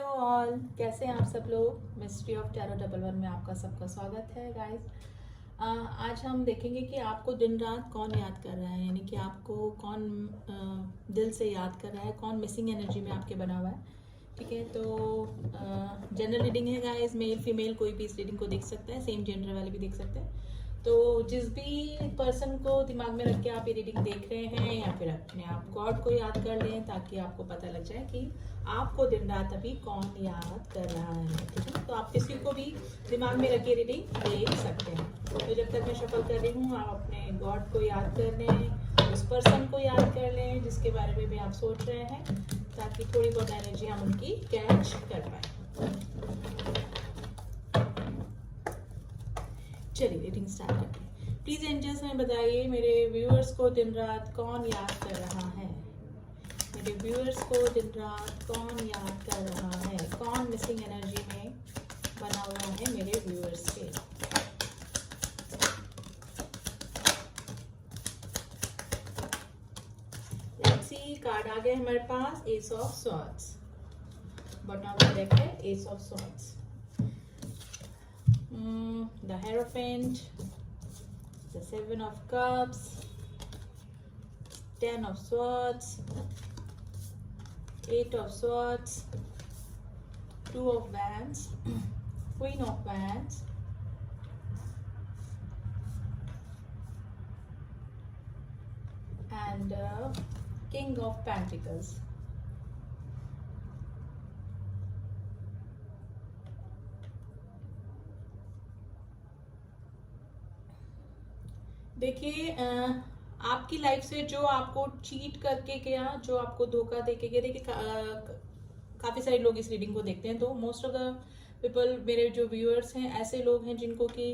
Hello all, कैसे हैं आप सब लोग। Mystery of tarot double one में आपका सबका स्वागत है गाइस। आज हम देखेंगे कि आपको दिन रात कौन याद कर रहा है, यानी कि आपको कौन दिल से याद कर रहा है, कौन मिसिंग एनर्जी में आपके बना हुआ है। ठीक है, तो जनरल रीडिंग है गाइस, मेल फीमेल कोई भी इस रीडिंग को देख सकता है, सेम जेंडर वाले भी देख सकते हैं। तो जिस भी पर्सन को दिमाग में रख के आप ये रीडिंग देख रहे हैं या फिर अपने आप गॉड को याद कर लें ताकि आपको पता लग जाए कि आपको दिन रात अभी कौन याद कर रहा है। ठीक है, तो आप किसी को भी दिमाग में रख के रीडिंग देख सकते हैं। तो जब तक मैं शफल कर रही हूँ, आप अपने गॉड को याद कर लें, उस पर्सन को याद कर लें जिसके बारे में भी आप सोच रहे हैं, ताकि थोड़ी बहुत एनर्जी हम उनकी कैच कर पाए। चलिए रीडिंग स्टार्ट करते हैं। प्लीज एंजल्स में बताइए मेरे व्यूअर्स को दिन रात कौन याद कर रहा है। मेरे व्यूअर्स को दिन रात कौन याद कर रहा है, कौन मिसिंग एनर्जी में बना हुआ है मेरे व्यूअर्स के। लेट्स सी, कार्ड आ गए हमारे पास, एस ऑफ स्वॉर्ड्स। बॉटम का डेक है S of swords, the Hierophant, the Seven of Cups, Ten of Swords, Eight of Swords, Two of Wands, Queen of Wands, and King of Pentacles. देखिए, आपकी life से जो आपको cheat करके गया, जो आपको धोखा देके गया, देखिए काफी सारे लोग इस रीडिंग को देखते हैं, तो मोस्ट ऑफ द पीपल, मेरे जो व्यूअर्स हैं, ऐसे लोग हैं जिनको कि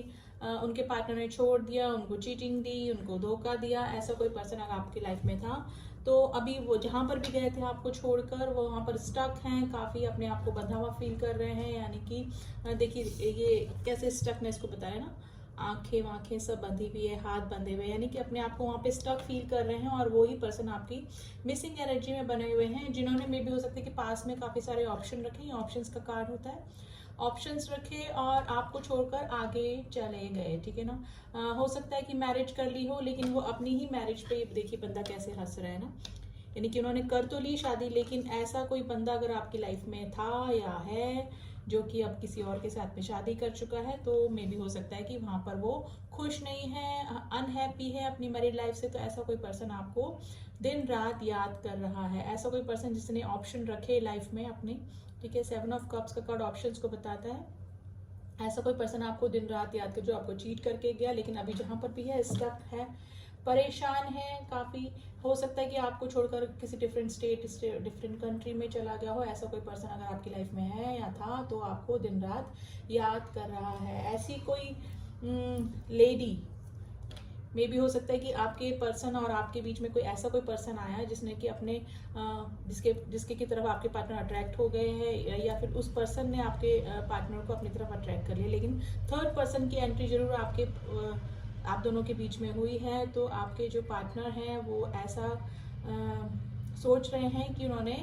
उनके पार्टनर ने छोड़ दिया, उनको चीटिंग दी, उनको धोखा दिया। ऐसा कोई पर्सन अगर आपकी लाइफ में था तो अभी वो जहां पर भी गए थे आपको छोड़कर, वो वहां पर स्टक हैं, काफी अपने आप को बंधा हुआ फील कर रहे हैं। यानी कि देखिए ये कैसे स्टकनेस को बताया ना, आंखें वांखें सब बंधी हुई है, हाथ बंधे हुए, यानी कि अपने आप को वहाँ पे स्टक फील कर रहे हैं। और वो ही पर्सन आपकी मिसिंग एनर्जी में बने हुए हैं, जिन्होंने मे भी हो सकता है कि पास में काफी सारे ऑप्शन रखे, ऑप्शंस का कार्ड होता है, ऑप्शंस रखे और आपको छोड़कर आगे चले गए। ठीक है ना, हो सकता है कि मैरिज कर ली हो, लेकिन वो अपनी ही मैरिज पे, देखिए बंदा कैसे हंस रहा है ना, यानी कि उन्होंने कर तो ली शादी, लेकिन ऐसा कोई बंदा अगर आपकी लाइफ में था या है जो कि अब किसी और के साथ में शादी कर चुका है, तो मे भी हो सकता है कि वहां पर वो खुश नहीं है, अनहैप्पी है अपनी मैरिड लाइफ से। तो ऐसा कोई पर्सन आपको दिन रात याद कर रहा है, ऐसा कोई पर्सन जिसने ऑप्शन रखे लाइफ में अपने। ठीक है, सेवन ऑफ कप्स का कार्ड ऑप्शंस को बताता है। ऐसा कोई पर्सन आपको दिन रात याद कर, जो आपको चीट करके गया, लेकिन अभी जहां पर भी है स्टक है, परेशान है काफी। हो सकता है कि आपको छोड़कर किसी डिफरेंट स्टेट, डिफरेंट कंट्री में चला गया हो। ऐसा कोई पर्सन अगर आपकी लाइफ में है या था तो आपको दिन रात याद कर रहा है। ऐसी कोई लेडी मे भी हो सकता है कि आपके पर्सन और आपके बीच में कोई ऐसा कोई पर्सन आया जिसने कि अपने जिसके की तरफ आपके पार्टनर अट्रैक्ट हो गए हैं, या फिर उस पर्सन ने आपके पार्टनर को अपनी तरफ अट्रैक्ट कर लिया, लेकिन थर्ड पर्सन की एंट्री जरूर आप दोनों के बीच में हुई है। तो आपके जो पार्टनर हैं वो ऐसा सोच रहे हैं कि उन्होंने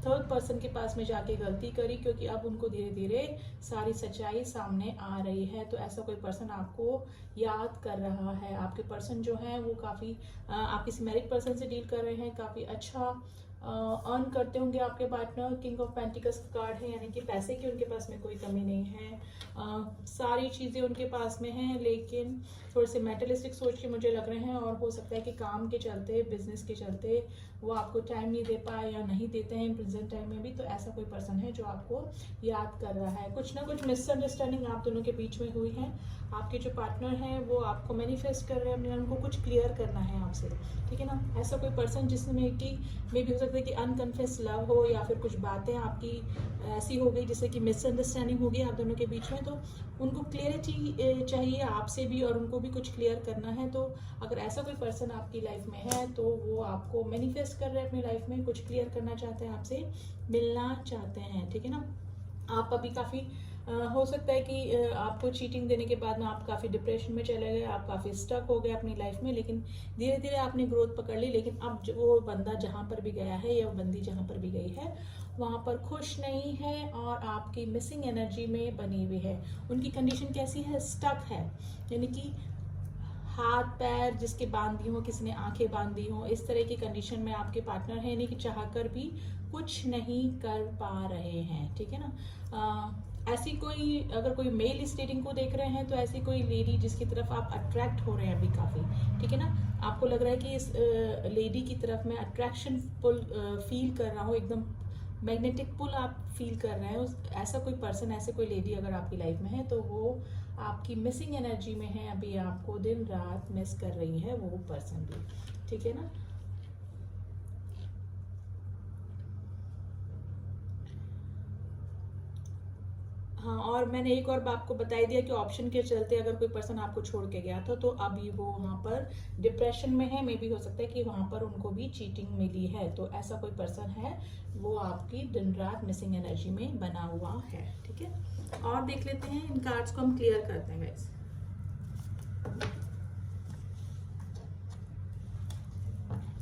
थर्ड पर्सन के पास में जाके गलती करी, क्योंकि अब उनको धीरे धीरे सारी सच्चाई सामने आ रही है। तो ऐसा कोई पर्सन आपको याद कर रहा है। आपके पर्सन जो है वो काफी आप किसी मैरिड पर्सन से डील कर रहे हैं, काफी अच्छा अर्न करते होंगे आपके पार्टनर। किंग ऑफ पेंटिकल्स का कार्ड है, यानी कि पैसे की उनके पास में कोई कमी नहीं है, सारी चीजें उनके पास में हैं, लेकिन थोड़े से मेटलिस्टिक सोच के मुझे लग रहे हैं। और हो सकता है कि काम के चलते, बिजनेस के चलते वो आपको टाइम नहीं दे पाए या नहीं देते हैं प्रेजेंट टाइम में भी। तो ऐसा कोई पर्सन है जो आपको याद कर रहा है। कुछ ना कुछ मिसअंडरस्टैंडिंग आप दोनों के बीच में हुई है। आपके जो पार्टनर हैं वो आपको मैनिफेस्ट कर रहे हैं, उनको कुछ क्लियर करना है आपसे। ठीक है ना, ऐसा कोई पर्सन जिसमें कि मे भी हो सकता है कि अनकन्फेस लव हो, या फिर कुछ बातें आपकी ऐसी हो गई जिससे कि मिसअंडरस्टैंडिंग हो गई आप दोनों के बीच में। तो उनको क्लियरिटी चाहिए आपसे भी, और उनको भी कुछ क्लियर करना है। तो अगर ऐसा कोई पर्सन आपकी लाइफ में है तो वो आपको मैनिफेस्ट कर रहे हैं अपनी लाइफ में, कुछ क्लियर करना चाहते हैं, आपसे मिलना चाहते हैं। ठीक है ना, आप अभी काफी हो सकता है कि आपको चीटिंग देने के बाद में आप काफ़ी डिप्रेशन में चले गए, आप काफ़ी स्टक हो गए अपनी लाइफ में, लेकिन धीरे धीरे आपने ग्रोथ पकड़ ली। लेकिन अब जो वो बंदा जहाँ पर भी गया है या वो बंदी जहाँ पर भी गई है वहाँ पर खुश नहीं है और आपकी मिसिंग एनर्जी में बनी हुई है। उनकी कंडीशन कैसी है? स्टक है, यानी कि हाथ पैर जिसके बांध दी हो, किसी ने आंखें बांध दी हो, इस तरह की कंडीशन में आपके पार्टनर है, यानी कि चाहकर भी कुछ नहीं कर पा रहे हैं। ठीक है ना? ऐसी कोई, अगर कोई मेल इस रीडिंग को देख रहे हैं तो ऐसी कोई लेडी जिसकी तरफ आप अट्रैक्ट हो रहे हैं अभी काफ़ी, ठीक है ना, आपको लग रहा है कि इस लेडी की तरफ मैं अट्रैक्शन पुल फील कर रहा हूँ, एकदम मैग्नेटिक पुल आप फील कर रहे हैं। ऐसा कोई पर्सन, ऐसे कोई लेडी अगर आपकी लाइफ में है तो वो आपकी मिसिंग एनर्जी में है, अभी आपको दिन रात मिस कर रही है वो पर्सन भी, ठीक है ना। हाँ, और मैंने एक और आपको बता दिया कि ऑप्शन के चलते अगर कोई पर्सन आपको छोड़ के गया था तो अभी वो वहाँ पर डिप्रेशन में है। मे भी हो सकता है कि वहाँ पर उनको भी चीटिंग मिली है, तो ऐसा कोई पर्सन है वो आपकी दिन रात मिसिंग एनर्जी में बना हुआ है, ठीक है। और देख लेते हैं, इन कार्ड्स को हम क्लियर करते हैं गाइस।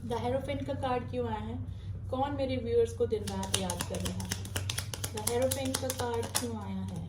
द हेरोफेंट का कार्ड क्यों आया है? कौन मेरे व्यूअर्स को दिन रात याद कर रहा है? द हेरोफेंट का कार्ड क्यों आया है?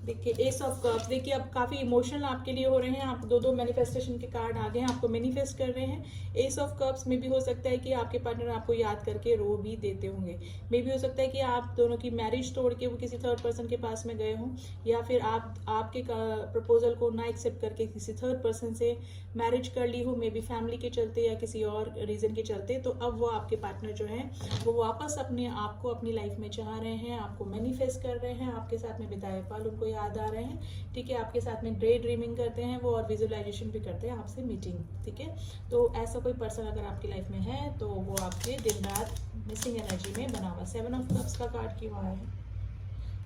देखिए, एस ऑफ कप्स, देखिए अब काफी इमोशनल आपके लिए हो रहे हैं। आप दो मैनिफेस्टेशन के कार्ड आ गए हैं, आपको मैनिफेस्ट कर रहे हैं। एस ऑफ कप्स में भी हो सकता है कि आपके पार्टनर आपको याद करके रो भी देते होंगे। मे भी हो सकता है कि आप दोनों की मैरिज तोड़ के वो किसी थर्ड पर्सन के पास में गए हों, या फिर आपके प्रपोजल को ना एक्सेप्ट करके किसी थर्ड पर्सन से मैरिज कर ली हो, मे बी फैमिली के चलते या किसी और रीजन के चलते। तो अब वो आपके पार्टनर जो है वो वापस अपने आप को अपनी लाइफ में चाह रहे हैं, आपको मैनिफेस्ट कर रहे हैं, आपके साथ में बिताए पल उनको याद आ रहे हैं, ठीक है। आपके साथ में डे ड्रीमिंग करते हैं वो, और विजुअलाइजेशन भी करते हैं आपसे मीटिंग, ठीक है। तो ऐसा कोई पर्सन अगर आपकी लाइफ में है तो वो आपके दिन रात मिसिंग एनर्जी में बना हुआ। 7 ऑफ कप्स का कार्ड क्यों आया है?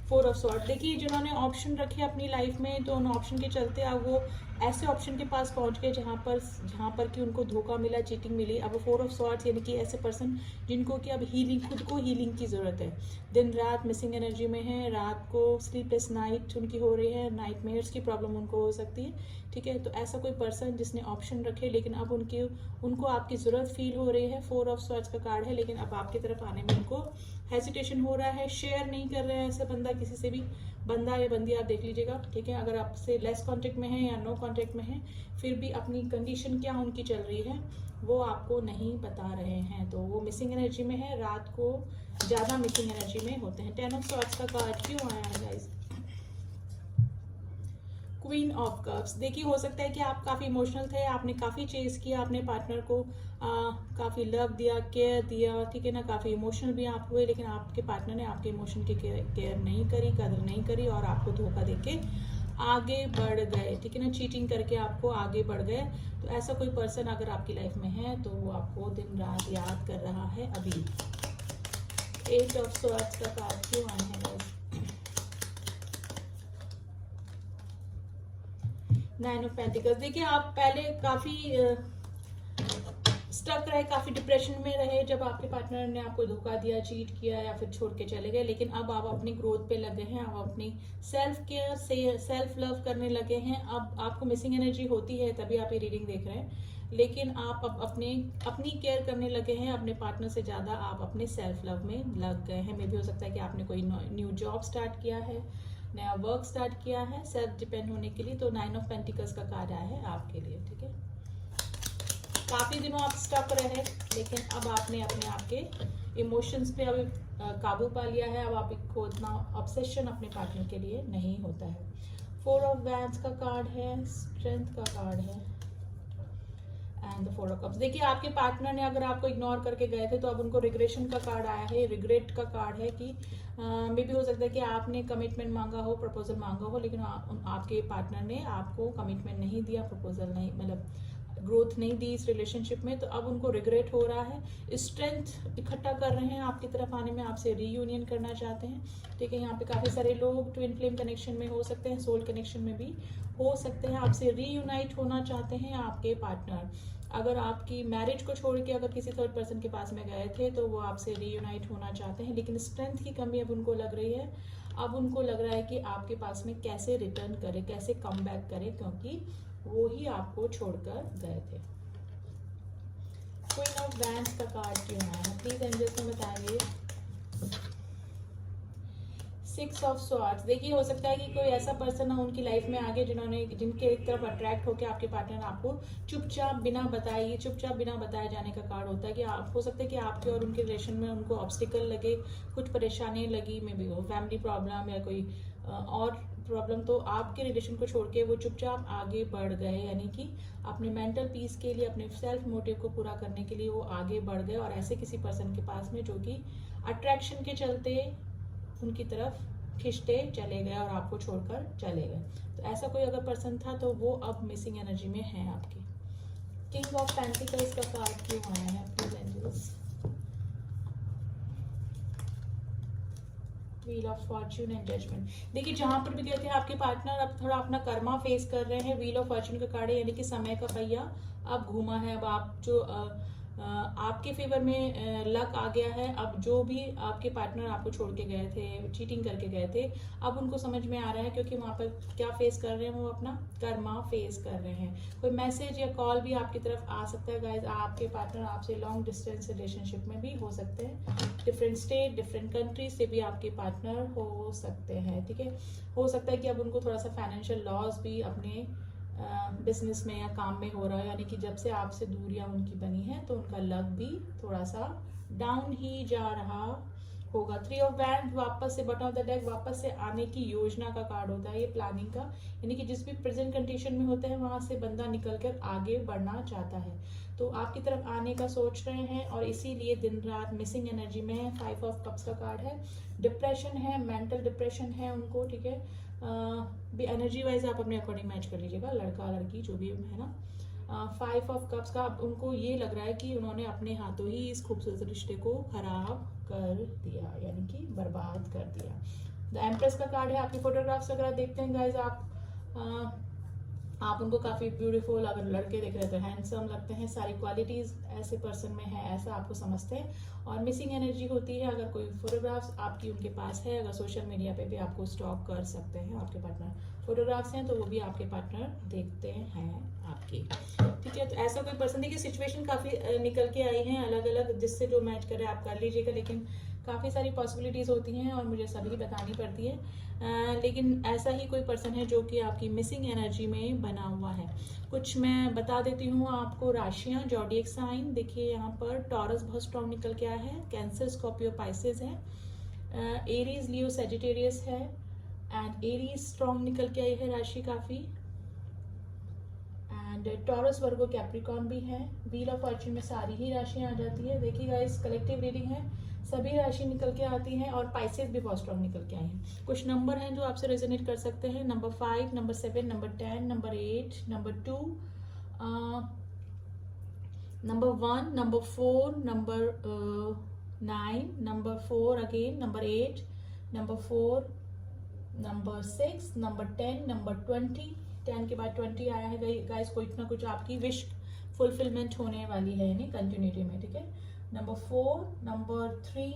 4 ऑफ स्वॉर्ड। देखिए, जिन्होंने ऑप्शन रखे अपनी लाइफ में तो उन ऑप्शन के चलते अब वो ऐसे ऑप्शन के पास पहुंच गए जहां पर कि उनको धोखा मिला, चीटिंग मिली। अब 4 ऑफ स्वॉर्ड्स यानी कि ऐसे पर्सन जिनको कि अब हीलिंग, खुद को हीलिंग की जरूरत है, दिन रात मिसिंग एनर्जी में है, रात को स्लीपलेस नाइट उनकी हो रही है, नाइटमेयर्स की प्रॉब्लम उनको हो सकती है, ठीक है। तो ऐसा कोई पर्सन जिसने ऑप्शन रखे लेकिन अब उनको आपकी जरूरत फील हो रही है। 4 ऑफ स्वॉर्ड्स का कार्ड है, लेकिन अब आपकी तरफ आने में उनको हेजिटेशन हो रहा है, शेयर नहीं कर रहे हैं ऐसा बंदा किसी से भी, बंदा या बंदी आप देख लीजिएगा, ठीक है। अगर आपसे लेस कांटेक्ट में है या नो कांटेक्ट में है, फिर भी अपनी कंडीशन क्या उनकी चल रही है वो आपको नहीं बता रहे हैं। तो वो मिसिंग एनर्जी में है, रात को ज़्यादा मिसिंग एनर्जी में होते हैं। 10 ऑफ स्वॉर्ड्स का कार्ड क्यों आया है गाइस? Queen of cups. देखिए, हो सकता है कि आप काफ़ी इमोशनल थे, आपने काफ़ी चेज किया अपने पार्टनर को, काफ़ी लव दिया, केयर दिया, ठीक है ना, काफ़ी इमोशनल भी आप हुए, लेकिन आपके पार्टनर ने आपके इमोशन की केयर नहीं करी, कदर नहीं करी और आपको धोखा देके आगे बढ़ गए, ठीक है ना, चीटिंग करके आपको आगे बढ़ गए। तो ऐसा कोई पर्सन अगर आपकी लाइफ में है तो वो आपको दिन रात याद कर रहा है अभी। 8 ऑफ स्वॉर्ड्स का कार्ड क्यों आया है गाइस? 9 of pentacles. देखिए, आप पहले काफी स्टक रहे, काफी डिप्रेशन में रहे जब आपके पार्टनर ने आपको धोखा दिया, चीट किया या फिर छोड़ के चले गए, लेकिन अब आप अपनी ग्रोथ पे लगे हैं, आप अपनी सेल्फ केयर से सेल्फ लव करने लगे हैं। अब आपको मिसिंग एनर्जी होती है तभी आप ये रीडिंग देख रहे हैं, लेकिन आप अब अपनी केयर करने लगे हैं, अपने पार्टनर से ज्यादा आप अपने सेल्फ लव में लग गए हैं। मे भी हो सकता है कि आपने कोई न्यू जॉब स्टार्ट किया है, नया वर्क स्टार्ट किया है सेल्फ डिपेंड होने के लिए। तो 9 ऑफ पेंटिकल्स का कार्ड आया है आपके लिए, ठीक है। काफी दिनों आप स्टक रहे, लेकिन अब आपने अपने आप के इमोशंस पे अब काबू पा लिया है। अब आपको इतना ऑब्सेशन अपने पार्टनर के लिए नहीं होता है। 4 ऑफ वैंड्स का कार्ड है, स्ट्रेंथ का कार्ड है एंड द 4 ऑफ कप्स। देखिए, आपके पार्टनर ने अगर आपको इग्नोर करके गए थे तो अब उनको रिग्रेशन का कार्ड आया है, रिग्रेट का कार्ड है कि मे भी हो सकता है कि आपने कमिटमेंट मांगा हो, प्रपोजल मांगा हो, लेकिन आपके पार्टनर ने आपको कमिटमेंट नहीं दिया, प्रपोजल नहीं, मतलब ग्रोथ नहीं दी इस रिलेशनशिप में। तो अब उनको रिग्रेट हो रहा है, स्ट्रेंथ इकट्ठा कर रहे हैं आपकी तरफ आने में, आपसे रीयूनियन करना चाहते हैं, ठीक है। यहाँ पे काफी सारे लोग ट्विन फ्लेम कनेक्शन में हो सकते हैं, सोल कनेक्शन में भी हो सकते हैं, आपसे रीयूनाइट होना चाहते हैं आपके पार्टनर। अगर आपकी मैरिज को छोड़ के अगर किसी थर्ड पर्सन के पास में गए थे तो वो आपसे रीयूनाइट होना चाहते हैं, लेकिन स्ट्रेंथ की कमी अब उनको लग रही है। अब उनको लग रहा है कि आपके पास में कैसे रिटर्न करे, कैसे कम बैक करे, क्योंकि वो ही आपको छोड़कर गए थे। क्वीन ऑफ वैंड्स का कार्ड क्यों आया है, प्लीज एंजल्स में बताइए। 6 ऑफ स्वॉर्ड्स, देखिए हो सकता है कि कोई ऐसा पर्सन हो उनकी लाइफ में आगे जिनके एक तरफ अट्रैक्ट होकर आपके पार्टनर आपको चुपचाप बिना बताए जाने का कार्ड होता है कि आप, हो सकता है कि आपके और उनके रिलेशन में उनको ऑब्स्टिकल लगे, कुछ परेशानी लगी, मे बी वो फैमिली प्रॉब्लम या कोई और प्रॉब्लम, तो आपके रिलेशन को छोड़ के वो चुपचाप आगे बढ़ गए, यानी कि अपने मेंटल पीस के लिए, अपने सेल्फ मोटिव को पूरा करने के लिए वो आगे बढ़ गए, और ऐसे किसी पर्सन के पास में जो कि अट्रैक्शन के चलते उनकी तरफ खिंचते चले गए और आपको छोड़कर चले गए। तो ऐसा कोई अगर पर्सन था तो वो अब मिसिंग एनर्जी में है आपकी। किंग ऑफ पेंटिकल्स का कार्ड क्यों आया है, please angels. Wheel of fortune and judgement, देखिए जहां पर भी गए थे आपके पार्टनर अब थोड़ा अपना कर्मा फेस कर रहे हैं। व्हील ऑफ फॉर्च्यून का कार्ड है, यानी कि समय का पहिया अब घूमा है। अब आप जो आपके फेवर में लक आ गया है। अब जो भी आपके पार्टनर आपको छोड़ के गए थे, चीटिंग करके गए थे, अब उनको समझ में आ रहा है, क्योंकि वहां पर क्या फेस कर रहे हैं, वो अपना कर्मा फेस कर रहे हैं। कोई मैसेज या कॉल भी आपकी तरफ आ सकता है गाइज। आपके पार्टनर आपसे लॉन्ग डिस्टेंस रिलेशनशिप में भी हो सकते हैं, डिफरेंट स्टेट, डिफरेंट कंट्री से भी आपके पार्टनर हो सकते हैं, ठीक है। हो सकता है कि अब उनको थोड़ा सा फाइनेंशियल लॉस भी अपने बिजनेस में या काम में हो रहा है, यानी कि जब से आपसे दूरियां उनकी बनी है तो उनका लक भी थोड़ा सा डाउन ही जा रहा होगा। 3 ऑफ वैंड्स वापस से बॉटम ऑफ द डेक वापस से आने की योजना का कार्ड होता है, ये प्लानिंग का, यानी कि जिस भी प्रेजेंट कंडीशन में होते हैं वहां से बंदा निकल कर आगे बढ़ना चाहता है, तो आपकी तरफ आने का सोच रहे हैं और इसीलिए दिन रात मिसिंग एनर्जी में है। 5 ऑफ कप्स का कार्ड है, डिप्रेशन है, मेंटल डिप्रेशन है उनको, ठीक है। एनर्जी वाइज आप अपने अकॉर्डिंग मैच कर लीजिएगा, लड़का लड़की जो भी है ना। 5 ऑफ कप्स का उनको ये लग रहा है कि उन्होंने अपने हाथों ही इस खूबसूरत रिश्ते को खराब कर दिया, यानी कि बर्बाद कर दिया। द एम्प्रेस का कार्ड है, आपकी फोटोग्राफ्स वगैरह देखते हैं गाइज आप उनको काफी ब्यूटीफुल, अगर लड़के देख रहे हैं तो हैंडसम लगते हैं, सारी क्वालिटीज ऐसे पर्सन में है, ऐसा आपको समझते हैं। और मिसिंग एनर्जी होती है अगर कोई फोटोग्राफ्स आपकी उनके पास है, अगर सोशल मीडिया पे भी आपको स्टॉक कर सकते हैं, आपके पार्टनर फोटोग्राफ्स हैं तो वो भी आपके पार्टनर देखते हैं आपकी, ठीक है। तो ऐसा कोई पर्सन, देखिए सिचुएशन काफी निकल के आई है अलग अलग, जिससे जो मैच करे आप कर लीजिएगा, लेकिन काफ़ी सारी पॉसिबिलिटीज़ होती हैं और मुझे सभी बतानी पड़ती है। लेकिन ऐसा ही कोई पर्सन है जो कि आपकी मिसिंग एनर्जी में बना हुआ है। कुछ मैं बता देती हूँ आपको राशियाँ, जॉडिएक साइन, देखिए यहाँ पर टॉरस बहुत स्ट्रॉन्ग निकल के आया है, कैंसर, स्कॉर्पियो, पाइसेस है, एरीज, लियो, सेजिटेरियस है, एंड एरीज स्ट्रॉन्ग निकल के आई है राशि काफ़ी, एंड टॉरस, वर्गो, कैप्रिकॉर्न भी है। व्हील ऑफ फॉर्च्यून में सारी ही राशियाँ आ जाती है। देखिए गाइस कलेक्टिव रीडिंग है, सभी राशि निकल के आती हैं और पाइसेस भी बहुत स्ट्रॉन्ग निकल के आए हैं। कुछ नंबर हैं जो आपसे रेजोनेट कर सकते हैं, number 5, number 7, number 10, number 8, number 2, number 1, number 4, number 9, number 4 again, number 8, number 4, number 6, number 10, number 20, 10 के बाद 20 आया है गाइस। कुछ ना कुछ आपकी विश फुलफिलमेंट होने वाली है, यानी कंटिन्यूटी में, ठीक है। नंबर 4, नंबर 3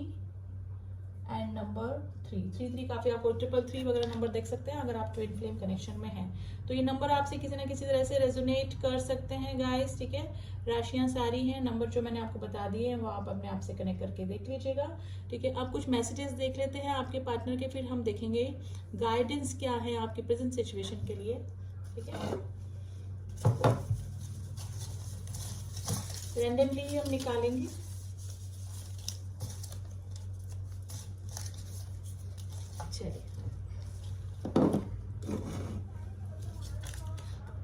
एंड नंबर 3 काफी आपको 333 वगैरह नंबर देख सकते हैं अगर आप ट्विन फ्लेम कनेक्शन में हैं, तो ये नंबर आपसे किसी ना किसी तरह से रेजोनेट कर सकते हैं गाइस, ठीक है। राशियां सारी हैं, नंबर जो मैंने आपको बता दिए हैं वो आप अपने आप से कनेक्ट करके देख लीजिएगा, ठीक है। अब कुछ मैसेजेस देख लेते हैं आपके पार्टनर के, फिर हम देखेंगे गाइडेंस क्या है आपकी प्रेजेंट सिचुएशन के लिए, ठीक है। रैंडमली हम निकालेंगे।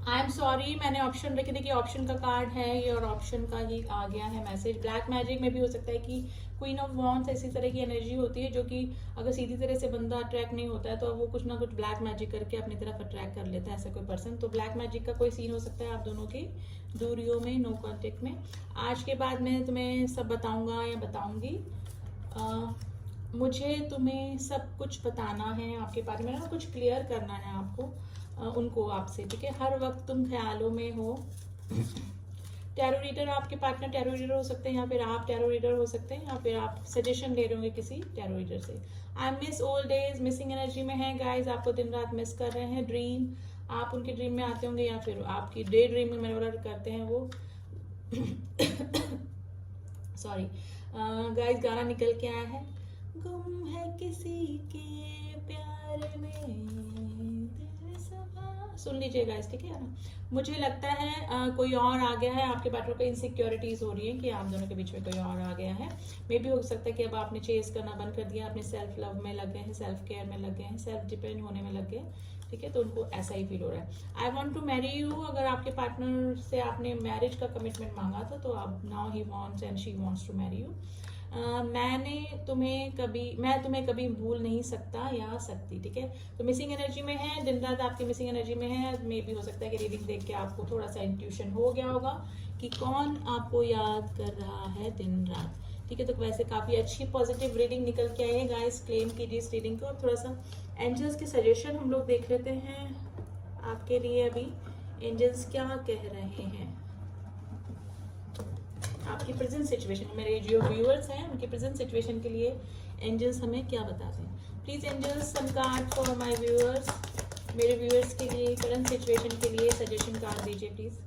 आई एम सॉरी, मैंने ऑप्शन रखे, देखिए ऑप्शन का कार्ड है ये और ऑप्शन का ही आ गया है मैसेज। ब्लैक मैजिक में भी हो सकता है कि क्वीन ऑफ वॉन्ड्स ऐसी तरह की एनर्जी होती है जो कि अगर सीधी तरह से बंदा अट्रैक्ट नहीं होता है तो वो कुछ ना कुछ ब्लैक मैजिक करके अपनी तरफ अट्रैक्ट कर लेता है ऐसा कोई पर्सन। तो ब्लैक मैजिक का कोई सीन हो सकता है आप दोनों की दूरियों में, नो कॉन्टेक्ट में। आज के बाद मैं तुम्हें सब बताऊंगा या बताऊंगी, मुझे तुम्हें सब कुछ बताना है आपके बारे में ना, कुछ क्लियर करना है आपको उनको आपसे, ठीक है। हर वक्त तुम ख्यालों में हो, टैरो रीडर, आपके पार्टनर टैरो रीडर हो सकते हैं, या फिर आप टैरो रीडर हो सकते हैं, या फिर आप सजेशन ले रहे होंगे किसी टैरो रीडर से। I miss old days, missing energy में है गाइज, आपको दिन रात मिस कर रहे हैं। ड्रीम, आप उनके ड्रीम में आते होंगे, या फिर आपकी डे ड्रीम में मैनिपुलेट करते हैं वो। सॉरी गाइज, गाना निकल के आया है, गुम है किसी के प्यार में, सुन लीजिए गाइस, ठीक है ना। मुझे लगता है कोई और आ गया है, आपके पार्टनर को इनसिक्योरिटीज हो रही है कि आप दोनों के बीच में कोई और आ गया है। मे भी हो सकता है कि अब आपने चेस करना बंद कर दिया, अपने सेल्फ लव में लग गए हैं, सेल्फ केयर में लग गए हैं, सेल्फ डिपेंड होने में लग गए, ठीक है। तो उनको ऐसा ही फील हो रहा है। I want to marry you, अगर आपके पार्टनर से आपने मैरिज का कमिटमेंट मांगा था, तो अब now he wants and she wants to marry you. मैं तुम्हें कभी भूल नहीं सकता या सकती, ठीक है। तो मिसिंग एनर्जी में है, दिन रात आपकी मिसिंग एनर्जी में है। मे भी हो सकता है कि रीडिंग देख के आपको थोड़ा सा इंट्यूशन हो गया होगा कि कौन आपको याद कर रहा है दिन रात, ठीक है। तो वैसे काफी अच्छी पॉजिटिव रीडिंग निकल के आई है गाइस, क्लेम कीजिए इस रीडिंग को। और थोड़ा सा एंजल्स के सजेशन हम लोग देख लेते हैं आपके लिए। अभी एंजल्स क्या कह रहे हैं आपकी प्रेजेंट सिचुएशन, मेरे जो व्यूअर्स हैं उनकी प्रेजेंट सिचुएशन के लिए एंजल्स हमें क्या बताते हैं। Please angels, some card for my viewers, मेरे व्यूअर्स के लिए करंट सिचुएशन के लिए सजेशन कार्ड दीजिए प्लीज।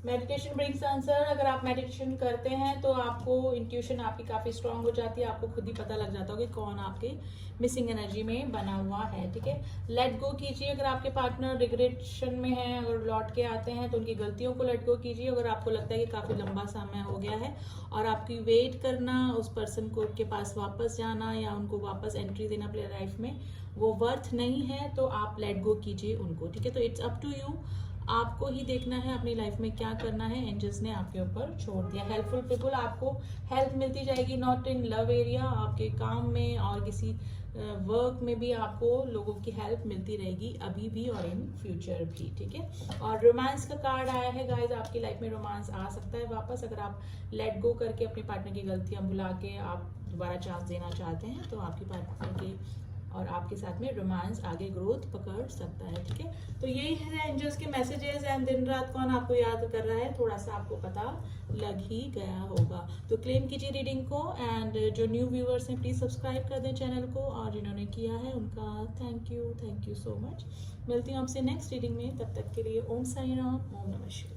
मेडिटेशन ब्रिंग्स आंसर, अगर आप मेडिटेशन करते हैं तो आपको इंट्यूशन आपकी काफी स्ट्रांग हो जाती है, आपको खुद ही पता लग जाता होगा कि कौन आपके मिसिंग एनर्जी में बना हुआ है, ठीक है। लेट गो कीजिए, अगर आपके पार्टनर रिग्रेशन में है, अगर लौट के आते हैं तो उनकी गलतियों को लेट गो कीजिए। अगर आपको लगता है कि काफी लंबा समय हो गया है और आपकी वेट करना, उस पर्सन को के पास वापस जाना या उनको वापस एंट्री देना अपने लाइफ में, वो वर्थ नहीं है, तो आप लेट गो कीजिए उनको, ठीक है। तो इट्स अप टू यू, आपको ही देखना है अपनी लाइफ में क्या करना है। एंजल्स ने आपके ऊपर छोड़ दिया। हेल्पफुल पीपल, आपको हेल्प मिलती जाएगी, नॉट इन लव एरिया, आपके काम में और किसी वर्क में भी आपको लोगों की हेल्प मिलती रहेगी, अभी भी और इन फ्यूचर भी, ठीक है। और रोमांस का कार्ड आया है गाइज, आपकी लाइफ में रोमांस आ सकता है वापस, अगर आप लेट गो करके अपने पार्टनर की गलतियां भुला के आप दोबारा चांस देना चाहते हैं, तो आपके पार्टनर के और आपके साथ में रोमांस आगे ग्रोथ पकड़ सकता है, ठीक है। तो यही है एंजल्स के मैसेजेस। एंड दिन रात कौन आपको याद कर रहा है, थोड़ा सा आपको पता लग ही गया होगा। तो क्लेम कीजिए रीडिंग को। एंड जो न्यू व्यूअर्स हैं प्लीज सब्सक्राइब कर दें चैनल को, और जिन्होंने किया है उनका थैंक यू सो मच। मिलती हूँ आपसे नेक्स्ट रीडिंग में, तब तक के लिए ओम साई राम, ओम नमः शिवाय।